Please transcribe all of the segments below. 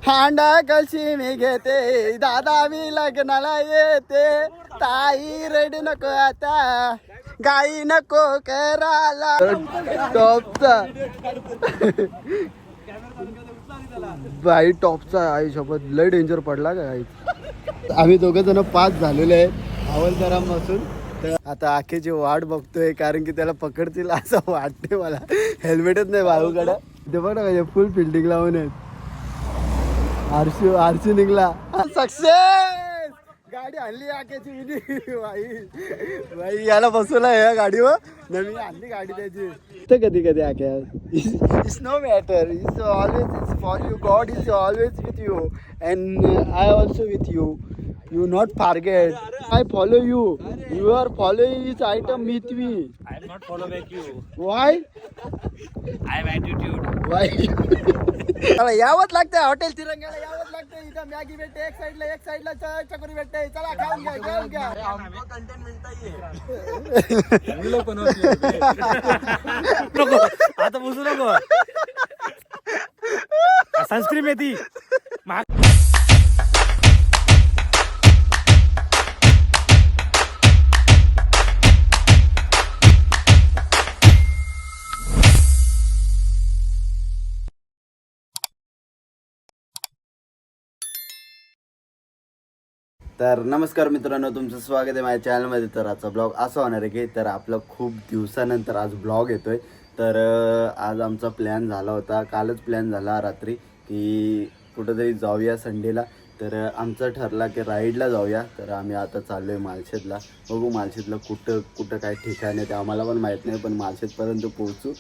हांडा कशी मी घेते दादा मी लग्नाला येते ताई रेडी नको आता गाई नको करायला टॉपचा बाई टॉपचा आई सोबत लय डेंजर पडला का आई. आम्ही दोघं जण पास झालेले आहेत हवालदारांपासून. तर आता आखेची वाट बघतोय कारण की त्याला पकडतील असं वाटते मला. हेल्मेटच नाही बाळूकडे. ते बघ ना फुल फिल्डिंग लावून आहेत. आरशी निघला सक्सेस. गाडी आणली आखेची बाई याला बसवला या गाडीवर नवीन आणली गाडी त्याची. तर कधी कधी आख्या it's no matter it's always it's for you. God is always with you and I also with you. You not forget. I follow you. You are following each item with me. I am not follow back you. Why? I have attitude. Why? यावंच लागतंय hotel तिरंगाला यावंच लागतंय. इथं Maggi भेटते एक साईडला चकोरी भेटते. चला खाऊन घ्या घेऊन घ्या. कंटेंट नको आता बोलू नको. संस्कृती येते. तर नमस्कार मित्रांनो, तुमचं स्वागत आहे माझ्या चॅनलमध्ये. तर आजचा ब्लॉग असा होणार आहे की तर आपलं खूप दिवसानंतर आज ब्लॉग येतोय. तर आज आमचा प्लॅन झाला होता, कालच प्लॅन झाला रात्री की कुठंतरी जाऊया संडेला. तर आमचं ठरला की राईडला जाऊया. तर आम्ही आता चाललो आहे माळशेजला. बघू माळशेजला कुठं काय ठिकाण आहे ते आम्हाला पण माहीत नाही, पण माळशेजपर्यंत पोहोचू.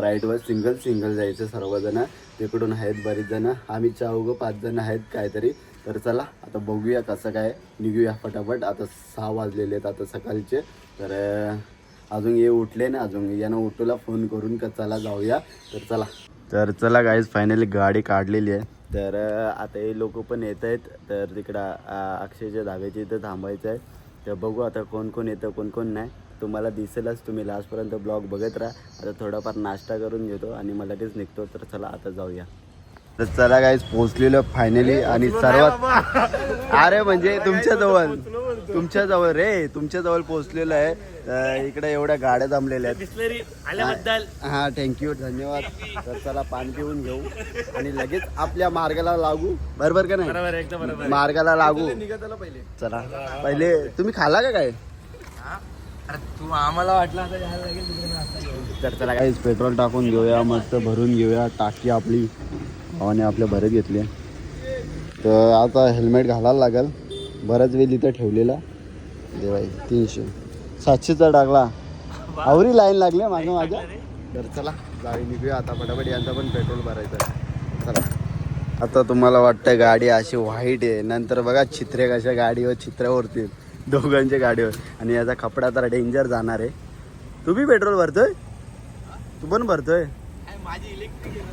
राईडवर सिंगल जायचं सर्वजण. तिकडून आहेत बरीच जणं, आम्ही 4-5 जण आहेत काहीतरी. तर चला आता बघूया कसं काय निघूया फटाफट. आता 6 वाजलेले आहेत आता सकाळचे. तर अजून ये उठले ना, अजून यानं उठूला फोन करून का चला जाऊया. तर चला गाईज फायनली गाडी काढलेली आहे. तर आता हे लोक पण येत आहेत. तर तिकडं अक्षयच्या धाब्याच्या इथं थांबायचं आहे. तर बघू आता कोण येतं कोण नाही. तुम्हाला दिसेलच, तुम्ही लास्टपर्यंत ब्लॉग बघत राहा. आता थोडाफार नाश्ता करून घेतो आणि मला लगेच निघतो. तर चला आता जाऊया. तर चला गाईज पोहोचलेलो फायनली. आणि सर्वात अरे म्हणजे तुमच्या जवळ पोहोचलेलो आहे. इकडे एवढ्या गाड्या जमलेल्या आहेत. हा थँक्यू धन्यवाद. तर चला पाणी पिऊन घेऊ आणि लगेच आपल्या मार्गाला लागू. बरोबर का नाही? मार्गाला लागू. चला पहिले तुम्ही खाला का काय? तू आम्हाला वाटलं तर चला गाईज पेट्रोल टाकून घेऊया, मस्त भरून घेऊया. टाकी आपली भावाने आपल्या भरत घेतली. तर आता हेल्मेट घालायला लागेल. बराच वेळ इथं ठेवलेला देवाई. 300 700चा टाकला. आवरी लाईन लागली माझ्या. तर चला गाडी निघूया आता फटाफट. यांचा पण पेट्रोल भरायचं आहे. चला आता तुम्हाला वाटतं गाडी अशी व्हाईट आहे, नंतर बघा चित्रे कशा गाडीवर चित्रावरती दोघांच्या गाडीवर. आणि याचा कपडा तर डेंजर जाणार आहे. तू बी पेट्रोल भरतोय? तू पण भरतोय?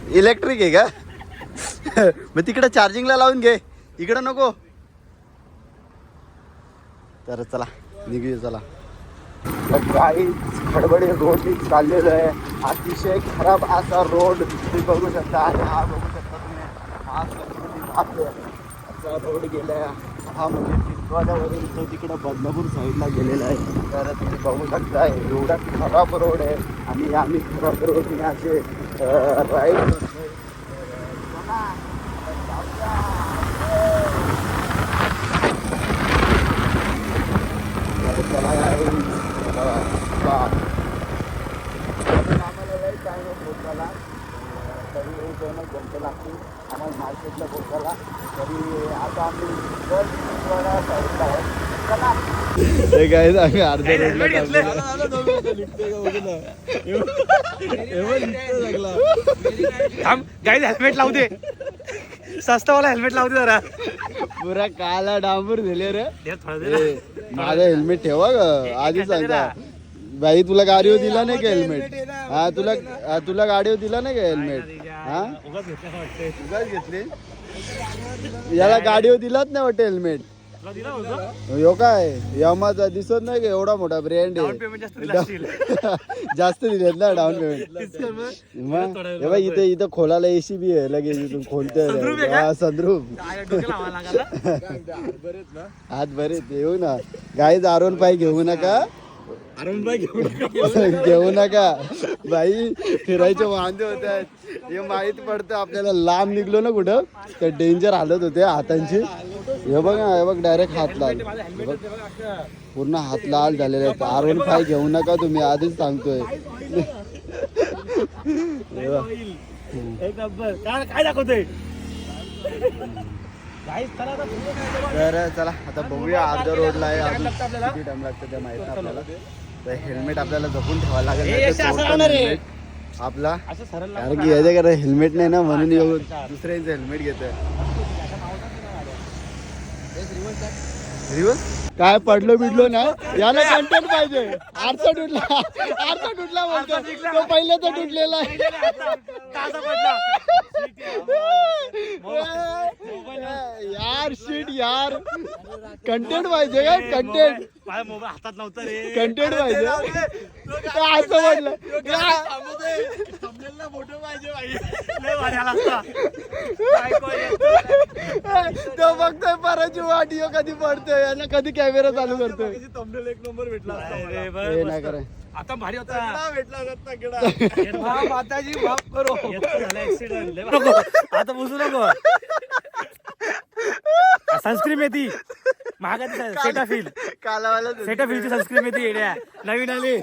इलेक्ट्रिक आहे का? मग तिकडे चार्जिंगला लावून घे, इकडं नको. तर चला निघूया. चला काही खडबडे रोड चाललेलं आहे. अतिशय खराब असा रोड तुम्ही बघू शकता. हा बघू शकता तुम्ही, हा असा रोड गेलाय. हा म्हणजे टिटवाड्यावरून तो तिकडं बदलापूर साईडला गेलेला आहे. तर तुम्ही बघू शकता एवढा खराब रोड आहे. आणि आम्ही खराब रोडने असे राईड आम्हाला लई टाइम पोचायला. तरी 2 घंटे लागतील आम्हाला मार्केटला पोचायला. तरी आता आम्ही साईडला आहे. चला काय आम्ही अर्ध्या गाईज हेल्मेट लावू दे. सस्तावाला हेल्मेट लावू दे जरा. पुरा काला डांबूर दिले रे. माझं हेल्मेट ठेवा ग आधी सांगता. बाई तुला गाडीवर दिला नाही का हेल्मेट? हा तुला गाडीवर दिला नाही का हेल्मेट? हा उगाच घेतले. याला गाडीवर दिलाच नाही वाटतं हेल्मेट. यो काय यामाचा दिसत नाही का एवढा मोठा ब्रँड आहे जास्त दिलेत ना डाऊन पेमेंट मग हे बघ इथे इथं खोलाला एसी बी आहे लगेच इथून खोलतोय संद्रूप हात बरेच येऊ ना गाईज आरोन पाय घेऊ नका घेऊ नका बाई फिरायचे वांदे होत आहेत हे माहित पडतं आपल्याला लांब निघलो ना कुठं तर डेंजर हालत होते हातांची हे बघ ना हे बघ डायरेक्ट हात लाल हे बघ पूर्ण हात लाल झालेले आहेत आरोन पाय घेऊ नका तुम्ही आधीच सांगतोय काय दाखवतोय तर चला आता बघूया अर्धा रोडला आहे अजून किती टाइम लागतं ते माहित नाही आपल्याला तर हेल्मेट आपल्याला जपून ठेवावं लागेल आपला कारण की याच्या कारण हेल्मेट नाही ना म्हणून येऊ दुसऱ्यांचं हेल्मेट घेतोय काय पडलो बिडलो ना याला कंटेंट पाहिजे आरसा तुटला बोलतो तो पहिल्याचा तुटलेला आहे यार शीट यार कंटेंट पाहिजे का कंटेंट मोबाईल हातात नव्हता रे कंटेंट पाहिजे असं म्हटलं तो बघतोय परत ऑडिओ कधी पडतोय आणि कधी कॅमेरा चालू करतोय एक नंबर भेटला हे नाही कराय आता भारी होता भेटला माताजी माफ करो नको आता बुजू नको सनस्क्रीन येते महागाची सेटाफिल कालावाला सेटाफिलची सनस्क्रीन येते येड्या नवीन आली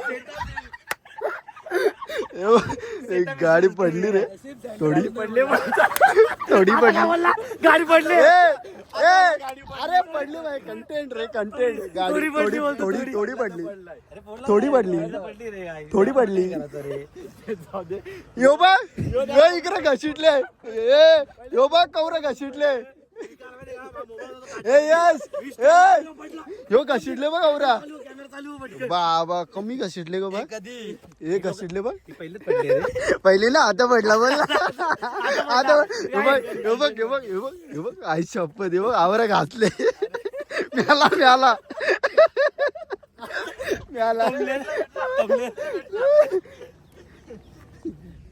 गाडी पडली रे थोडी पडली गाडी पडली अरे पडली बाई कंटेंट रे कंटेंट गाडी थोडी पडली यो बा इकडे घसीटले यो बा कवरा घसीटले यो घसीटले बघ कवरा बाबा कमी घसीटले गो बा हे घसीटले बघ पहिले ना आता पडला बोल आता हे बघ आई शपथ हे बघ आवरा घातले म्याला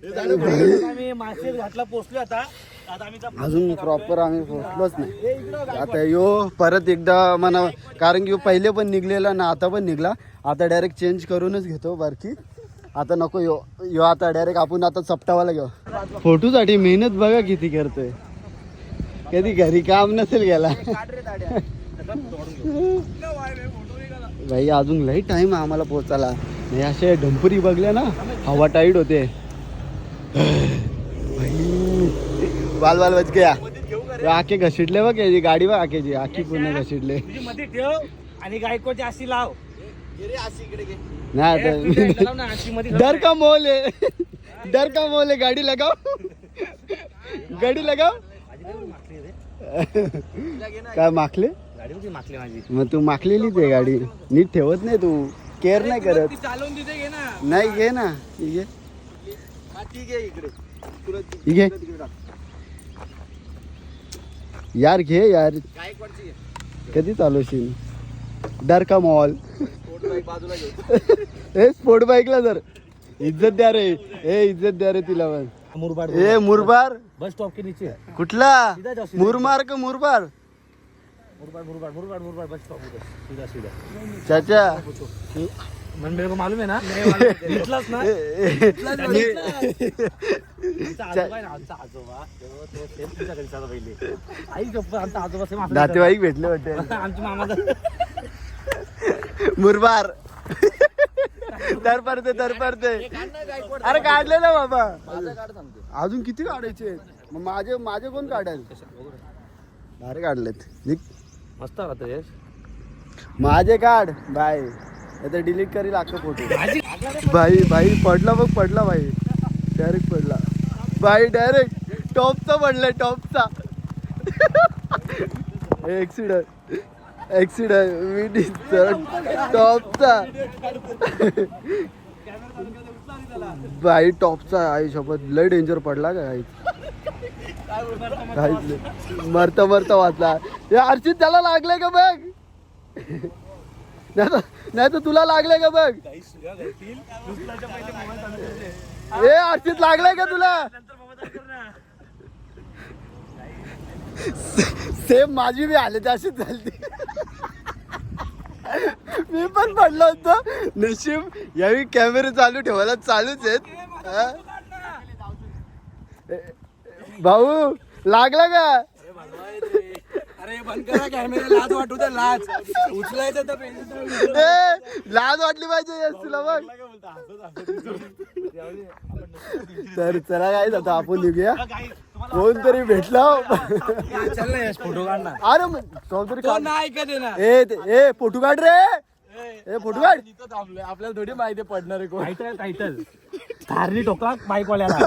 आम्ही मार्केट घाटला पोहोचलो आता अजून प्रॉपर आम्ही पोहोचलोच नाही आता यो परत एकदा म्हणा कारण की पहिले पण निघलेला ना आता पण निघला आता डायरेक्ट चेंज करूनच घेतो बारकी आता नको यो आता डायरेक्ट आपण आता चपटावाला घेऊ फोटोसाठी मेहनत बघा किती करतोय कधी घरी काम नसेल गेला भाई अजून लई टाइम आम्हाला पोहोचायला नाही असे ढंपुरी बघल्या ना हवा टाईट होते बाल बच गया आखे घसीटले बघ याची गाडी बघ आखेची आखी पूर्ण घसीटले मध्ये ठेव आणि गायकोची अशी लाव नाही डर का मोल है गाडी लगाओ काय माखले मागली माझी मग तू माखलेलीच आहे गाडी नीट ठेवत नाही तू केअर नाही करत चालवून तिथे घे ना नाही घे ना घे यार घे यार कधी चालवशील डर का मॉल ए स्पोर्ट बाईकला जर इज्जत द्या रे तिला पण मुरबाड ए मुरबार बस स्टॉप के नीचे कुठला मुरमार का मुरबार मुरबाड बस स्टॉप सीधा चाचा मन मेरे को मालूम है ना इतलाच ना नातेवाईक भेटले होते आमच्या मामाचा मुरबार तर पडते अरे काढले ना बाबा अजून किती काढायचे मग माझे कोण काढाल अरे काढलेत मस्त राहतो यश माझे काढ बाय आता डिलीट करी लागतो फोटो भाई पडला भाई डायरेक्ट पडला भाई डायरेक्ट टॉपचा पडलाय टॉपचा ऍक्सिडेंट टॉपचा भाई टॉपचा आई सोबत लय डेंजर पडला का काहीच मरता वाचला हे अर्चित त्याला लागलंय का बघ. नाही तर तुला लागलंय का बघ. ए अर्चित लागलाय का तुला. सेम माझी बी आले अशीच झाली. मी पण पडलो होतो. नशीब यावेळी कॅमेरे चालू ठेवायला चालूच आहेत. भाऊ लागला का. अरे बंद करा कॅमेरा. लाज वाटू दे. लाज उचलायचं तर लाज वाटली पाहिजे तुला बघ. तर चला काय आता आपण निघूया. कोणतरी भेटला. चल ना फोटो काढणार. अरे कोणतरी नाही का देणार. ए फोटो काढ रे. ए फोटो काढ. आपल्याला थोडी माहिती पडणार आहे. कोण टायटल धारणी टोका बाईकवाल्याला.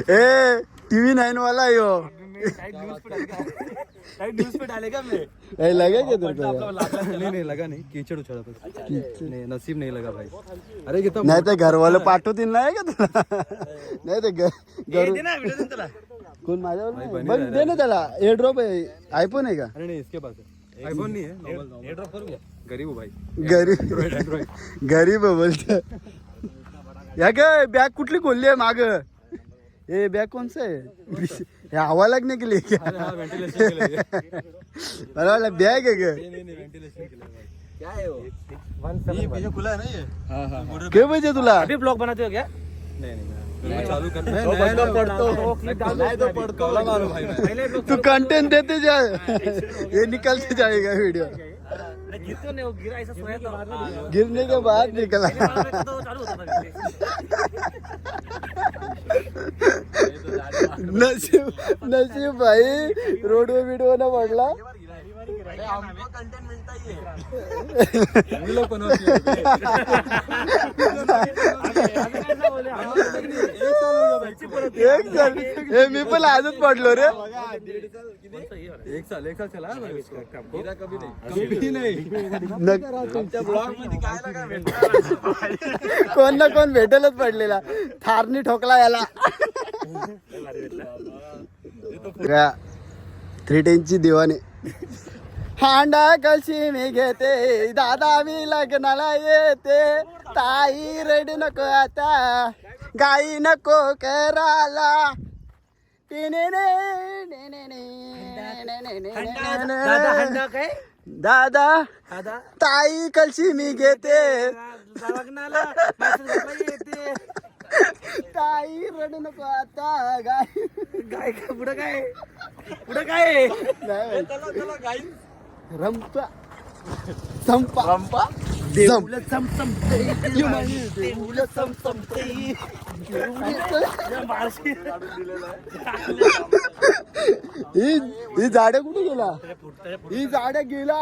ए TV 9 वाला यो. न्यूज पे डाले का मैं. लगा क्या तेरे को. नहीं लगा नहीं. कीचड़ उछाला नहीं. नसीब नहीं लगा भाई. अरे कितना नाही तर घरवाला पाठवतील नाही का तुला. नाही तर घर कोण माझ्यावर नाही. बघ दे ना त्याला. एअर ड्रॉप आहे. आयफोन आहे का. अरे नहीं इसके पास है. आईफोन नहीं है. एयर ड्रॉप करूंगा. गरीब हो भाई. गरीब आहे बोलत. या काय बॅग कुठली खोलली आहे माग. ए बॅग कोणचं आहे. हे हवा लागणे के लिए क्या. वेंटिलेशन के लिए. मला वाटलं बॅग आहे का. नहीं वेंटिलेशन के लिए भाई. क्या है वो. ये पीछे खुला है ना ये. हाँ. काय पाहिजे तुला. अभी ब्लॉग बनाते हो क्या. नहीं चालू कर. नहीं तो पढ़तो भाई. तू कंटेंट देते जा. ये निकलते जाएगा वीडियो. गिरा ऐसा सोया था. गिरने के बाद निकला. नशीब भाई रोडवर वीडियो ना पडला. हमको कंटेंट मिलता ही है. मी पण आजच पडलो रे. एक साल चला कभी नहीं. कोण ना कोण भेटेलच पडलेला. थारनी ठोकला याला. 310 ची दिवाणी. हांडा कशी मी घेते दादा मी लग्नाला येते. ताई रेडी नको आता गाई नको करायला. दादा ताई कलशी मी घेते. ताई रडू नको आता गाय. काय पुढे काय रंपा संपा देऊळ चमचमते. ही झाडं कुठे गेला. ही झाडं गेला.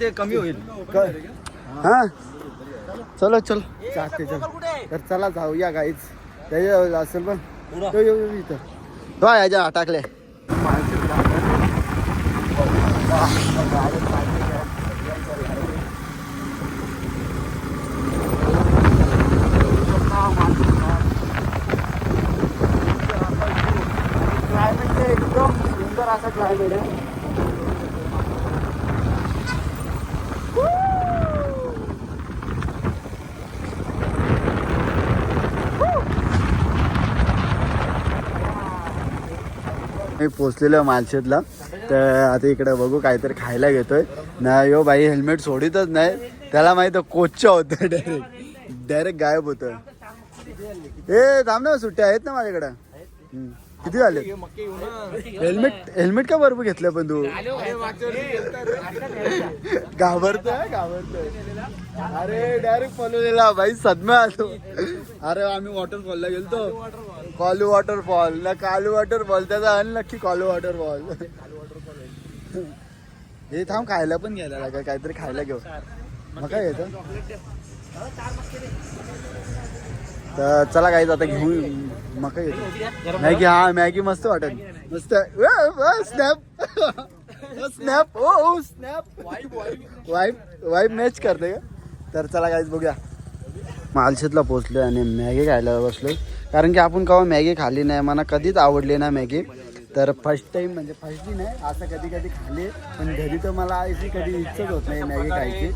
ते कमी होईल. हा चलो चल चालते चल. तर चला जाऊया गाईच. त्याच्या असेल पण इथं तो याच्या टाकले. क्लायमेट एकदम सुंदर असा क्लायमेट आहे. मी पोचलेलो मालशेतला. तर आता इकडे बघू काहीतरी खायला घेतोय. नाही हो बाई हेल्मेट सोडितच नाही. त्याला माहित कोचच्या होतं. डायरेक्ट गायब होतं. ए थांब ना सुट्ट्या आहेत ना माझ्याकडे. किती झाले. हेल्मेट का बरोबर घेतलं पण तू. घाबरतोय. अरे डायरेक्ट पळवलेला बाई सदम्या आलो. अरे आम्ही वॉटरफॉलला गेलतो. कालू वॉटरफॉल ना कालू वॉटरफॉल. त्याचा नक्की कालू वॉटरफॉल. हे थांब खायला पण घ्यायला लागा. काहीतरी खायला घेऊ. मग काय घ्यायचं. तर चला काही आता घेऊन मका घेतो. मॅगी. हा मॅगी मस्त वाटेल. मस्त स्नॅप स्नॅप. ओ स्नॅप वाईफ मॅच करते का. तर चला काहीच बघूया. मालशेतला पोचलो आणि मॅगी खायला बसलो. कारण की आपण केव्हा मॅगी खाल्ली नाही, मला कधीच आवडली ना मॅगी. तर फर्स्ट टाईम म्हणजे फर्स्ट नाही, असं कधी कधी खाल्ली, पण घरी तर मला अशी कधी इच्छाच होत नाही मॅगी खायची.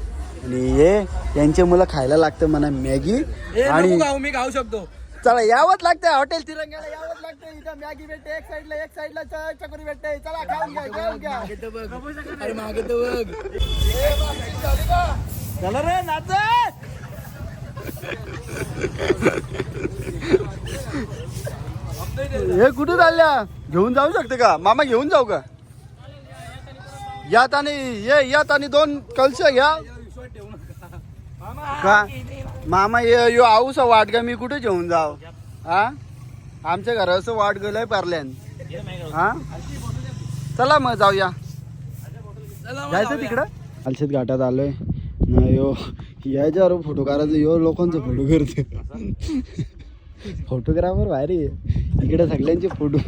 आणि हे यांचे मुलं खायला लागतं म्हणा मॅगी. आणि मी खाऊ शकतो. चला यावंच लागतं हॉटेल तिरंग्याला, यावंच लागतं. इथं मॅगी भेटते एक साईडला चकोरी भेटते. चला खाऊन घ्या. अरे मागे तर बघ. चला रे नाच. हे कुठे चालल्या? घेऊन जाऊ शकते का मामा? घेऊन जाऊ का? यात आणि 2 कलश घ्या का मामा? यो आऊसा वाट का मी कुठे घेऊन जाऊ? हा आमच्या घराचं वाट गेलंय पारल्यान. हा चला मग जाऊया. जायचं तिकडं आलशेत घाटात आलोय ना. यो याच्यावर फोटो काढायचं, यो लोकांचा फोटो करते. फोटोग्राफर भारी आहे इकडे, सगळ्यांचे फोटो.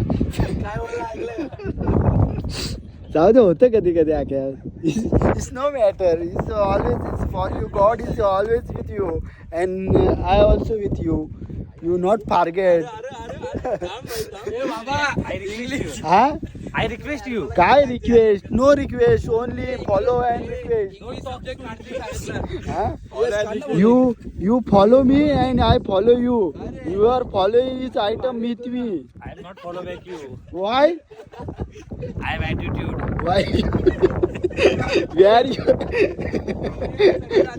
जाऊ दे, होतं कधी कधी आख्या. It's no matter. It's always for you. God is always with you and I also with you. You not forget. हा I request you. काय request? No request, only follow and request. You follow me and I follow you. You are following each item with me. I am not follow back you. Why? I have attitude. Why?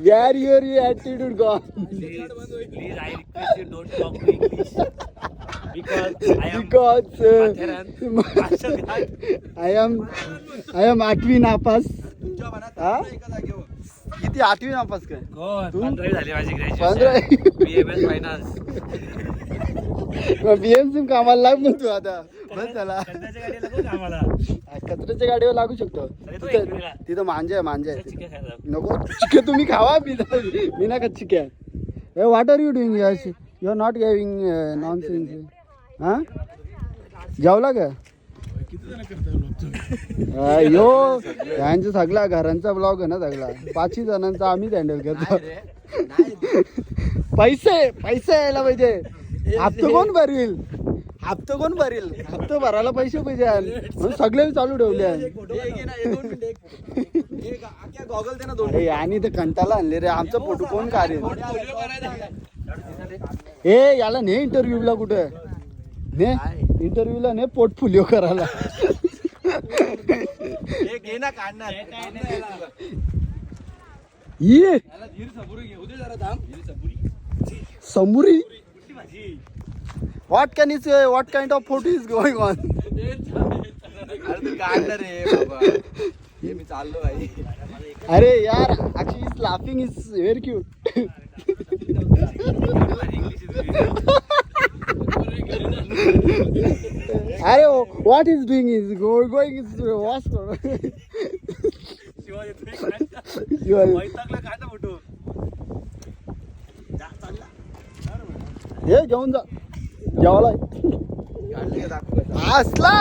Where your attitude gone? Please, I request you don't talk to English. Because I am 8वी नापास. हा? किती 8वी नापास काय? तू? 15 झाली माझी 15? BMS finance. BMC कामाला लाग मग तू आता. बस झाला. कचऱ्याच्या गाडीला लागू का आम्हाला? कचऱ्याच्या गाडीवर लागू शकतो. तो एक मिनिट. तिथं मांजा आहे. चिकन खायला. नको चिके तुम्ही खावा. मी ना का चिक्या. What are you doing? Yes you are not giving nonsense. हा जेवला का? यो यांचा सगळा घरांचा ब्लॉग आहे ना सगळा. 5 जणांचा आम्हीच हँडल करतो. पैसे यायला पाहिजे. हप्ता कोण भरील? हप्ता भरायला पैसे पाहिजे. म्हणून सगळे चालू ठेवले. अरे आणि ते कंटाला आणले रे. आमचा फोटो कोण काढेल? ए याला ने इंटरव्ह्यूला कुठे ने? इंटरव्ह्यूला ने पोर्टफोलिओ करायला. ये समुरी. What kind of photo is going on? मी चाललो भाई. अरे यार actually is laughing is very cute. अरे what is doing is going is wash. हे घेऊन जा जेवायला. असला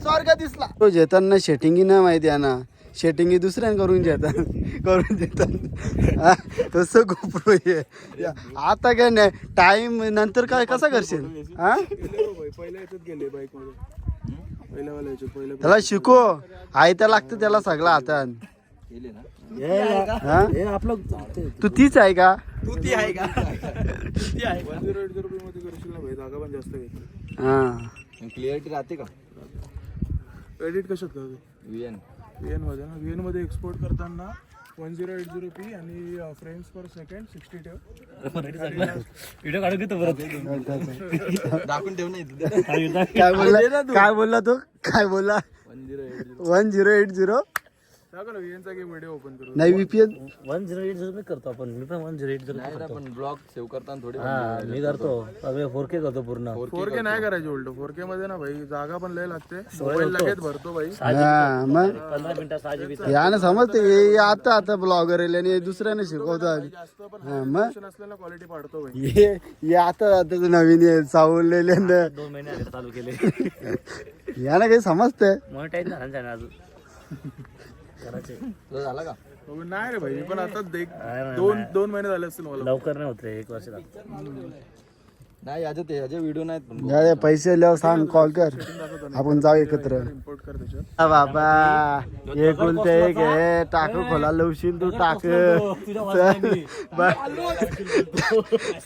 स्वर्ग दिसला. तो जेताना शेटिंगी नाही माहिती आहे ना. शेटिंगी दुसऱ्यां करून देतात. तसं गोप्रो आहे. आता काय नाही टाइम नंतर काय कसा करशील? हा त्याला शिको. आयत्या लागतं त्याला सगळं हातात. तू तीच आहे का? तू ती आहे का? हा क्लिअरिटी राहते का? एडिट कशात करतो? VN मध्ये ना. VN मध्ये एक्सपोर्ट करताना 1080p आणि फ्रेम्स पर सेकंड 60 ठेव. व्हिडिओ काढून घेतो परत. दाखवून ठेव नाही. काय बोलला तो? काय बोलला? 1080 टाका ना VN चा व्हिडिओ ओपन करू. नाही VPN 1080 मी करतो आपण. मी पण 1080 करतो. पण ब्लॉग सेव्ह करताना थोडी मी करतो. सगळे 4K करतो पूर्ण. 4K नाही करायचे उलट. 4K मध्ये ना भाई जागा पण लय लागते. मोबाईल लगेच भरतो भाई. हा मग 15 मिनिटात 6 GB. यानं समजते. हे आता ब्लॉगर आणि दुसऱ्याने शिकवतात. जास्त पण मग असलेला क्वालिटी पाडतो भाई. हे आता नवीन आहे चावलेले. 2 महिने आले चालू केले. यानं काही समजते. मॉनिटाईज झालं अजून करायचे. झाला का? नाही रे भाई, पण आता दोन महिने झाले असतील मला. लवकर नाही होत रे, 1 वर्ष लागतं. नाही याचे व्हिडिओ नाहीत पण अरे पैसे लिहाव सांग, कॉल कर, आपण जाऊ एकत्र. इम्पोर्ट कर त्याच्यात. बाबा एक उलटे एक आहे, टाक खोला लवशील तू टाक.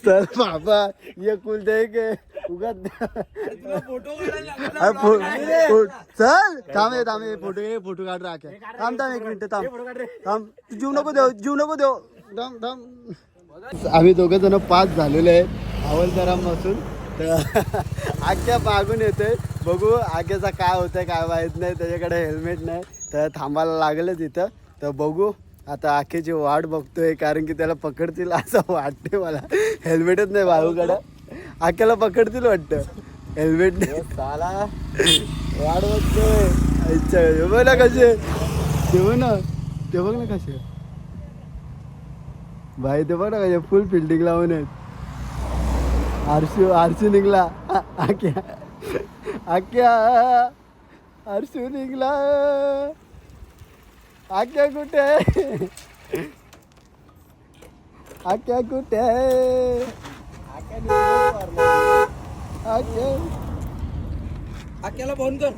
चल बाबा एक उलटे एक आहे उगाच. चल थांब फोटो काढ राख. थांब 1 मिनिट थांब. जीव नको देऊ थांब. आम्ही दोघं जण पास झालेले आहे हवालदारांपासून. तर आख्या मागून येतोय, बघू आग्याचा काय होतंय काय माहित नाही. त्याच्याकडे हेल्मेट नाही तर थांबायला लागलं तिथं. तर बघू आता आख्याची वाट बघतोय, कारण की त्याला पकडतील असं वाटते मला. हेल्मेटच नाही भाऊकडं, आख्याला पकडतील वाटतं. हेल्मेट नाही साला, वाट बघतोय. अच्छा बघ ना कसे, ते बघ ना कसे भाई, ते बघ ना कसे फुल फिल्डिंग लावून आहेत. आरशू निघला. आख्या आरशू निघला. आख्या कुठे आख्या कुठे आक्याला फोन कर.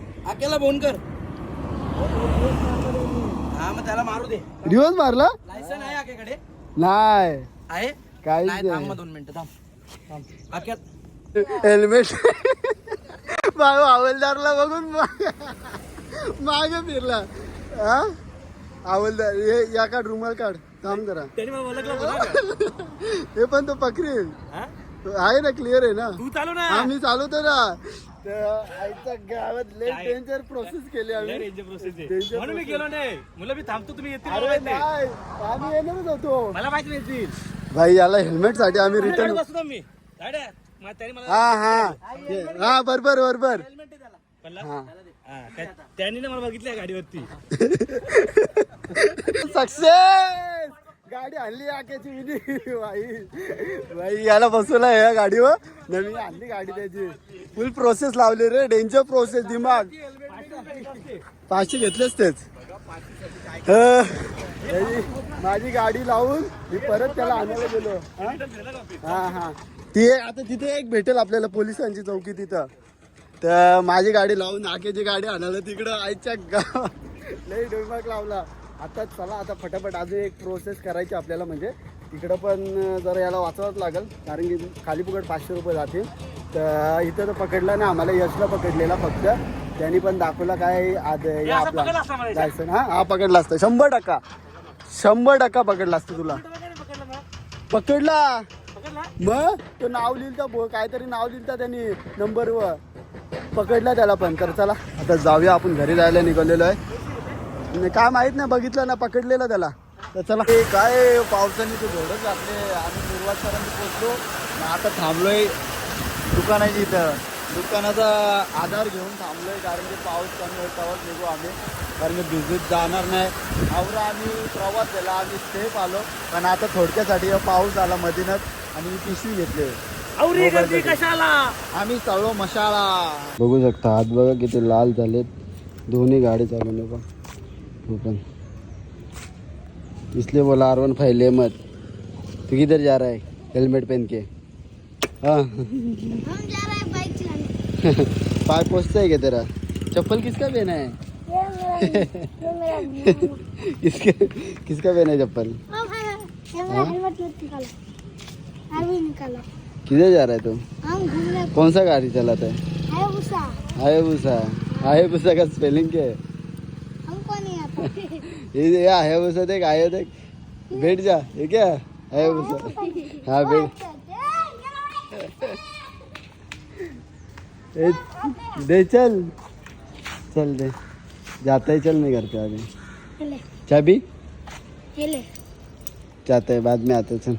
हा मग त्याला मारू दे. दिवस मारला लायसन आहे आक्याकडे? नाही आहे काहीच नाही. थांब नाही. मग 2 मिनिटं थांब. आक्या हेल्मेट बाबा हवालदारला बघून माग फिरला. हा हवालदार हे या काढ, रुमाल काढ, थांब जरा. त्याने मला ओळखलं बघा का? हे पण तो पकडेल हा? आहे ना, क्लिअर आहे ना. तू चालू ना. आम्ही चालवतो ना. तर आईच्या गावात लय डेंजर प्रोसेस केली आम्ही. रेंज प्रोसेस आहे. Danger म्हणून मी गेलो नाही. मुलं मी थांबतो, तुम्ही येतील मला अरे माहिती आहे. नाही, आम्ही येणारच होतो. मला माहिती नाही येतील. भाई याला हेल्मेट साठी आम्ही रिटर्न. बसतो मी गाड्या. मग त्याने मला हा बरोबर म्हणला, हा. त्यांनी ना मला बघितलं गाडीवरती. सक्सेस गाडी आणली आक्याची विनी. भाई याला बसवला या गाडीवर. नवीन आणली गाडी त्याची, फुल प्रोसेस लावली रे, डेंजर प्रोसेस. दिमाग 500 घेतलेच तेच. माझी गाडी लावून मी परत त्याला आणायला गेलो. हा ती आता तिथे एक भेटेल आपल्याला पोलिसांची चौकी तिथं. तर माझी गाडी लावून आकेची गाडी आणायला तिकडं आईच्या गावात लई डोईमाग लावला. आता चला आता फटाफट अजून एक प्रोसेस करायची आपल्याला, म्हणजे तिकडं पण जरा याला वाचवावंच लागेल, कारण की खाली फुकट 500 रुपये जातील. तर इथं तर पकडला नाही आम्हाला, यशला पकडलेला फक्त. त्यांनी पण दाखवला काय आज आपला लायसन. हा पकडला असतं 100% पकडला असतं तुला. पकडला मग तो नाव लिहिलं, काहीतरी नाव लिहिलं त्यांनी नंबरवर, पकडला त्याला पण. तर चला आता जाऊया, आपण घरी जायला निघालेलो आहे. काय माहित नाही, बघितलं ना पकडलेलं त्याला. तर चला काय पावसाने ते घोडच घातले. आम्ही निर्वातपर्यंत पोचलो. आता थांबलोय दुकानाची इथं. दुकानाचा आधार घेऊन थांबलोय, कारण की पाऊस कमी होत तेव्हाच निघू आम्ही, कारण की भिजत जाणार नाही. आवरा आम्ही प्रवास केला, आम्ही सेफ आलो. पण आता थोडक्यासाठी पाऊस आला मधीनच आणि पिशवी घेतली. आम्ही चाललो मशाळा. बघू शकता हात बघा किती लाल झालेत, दोन्ही गाडी चालवणे पण. वो पण इसलिए बोला R15 ले मत. तू किधर जा रहा है हेलमेट पहन के? हाँ हम जा रहे हैं बाइक चलाने। पाय पोछता है क्या तेरा? चप्पल किसका पहना है? ये मेरा किसका पहना है चप्पल? ये मेरा हेलमेट मत निकालो, अभी निकालो। किधर जा रहा है तू? हम घूमने कौन सा गाड़ी चलाता है? हायाबुसा। हायाबुसा का स्पेलिंग क्या है? हमको नहीं आता। ये हायाबुसा देख, आया देख, बैठ जा. ये क्या हायाबुसा? हाँ बैठ. ए, दे चल दे. जाता है, चल नहीं करते अभी. हेले चाबी हेले जाता है, बाद में आते. चल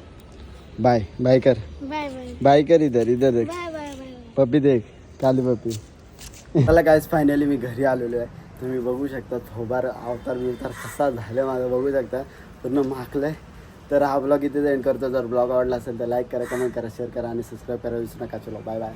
बाय बाय कर, बाय बाय बाय कर. इधर देख, बाय बाय बाय। पप्पी देख, काली पप्पी. मला गाईस फायनली मी घरी आलेलो आहे. तुम्ही बघू शकता थोबार अवतार बिवतार कसा झालं माझं, बघू शकता पूर्ण माखलंय. तर हा ब्लॉग इथे एंड करतो. जर ब्लॉग आवडला असेल तर लाईक करा, कमेंट करा, शेअर करा आणि सबस्क्राईब करा विसरू नका. चलो बाय बाय.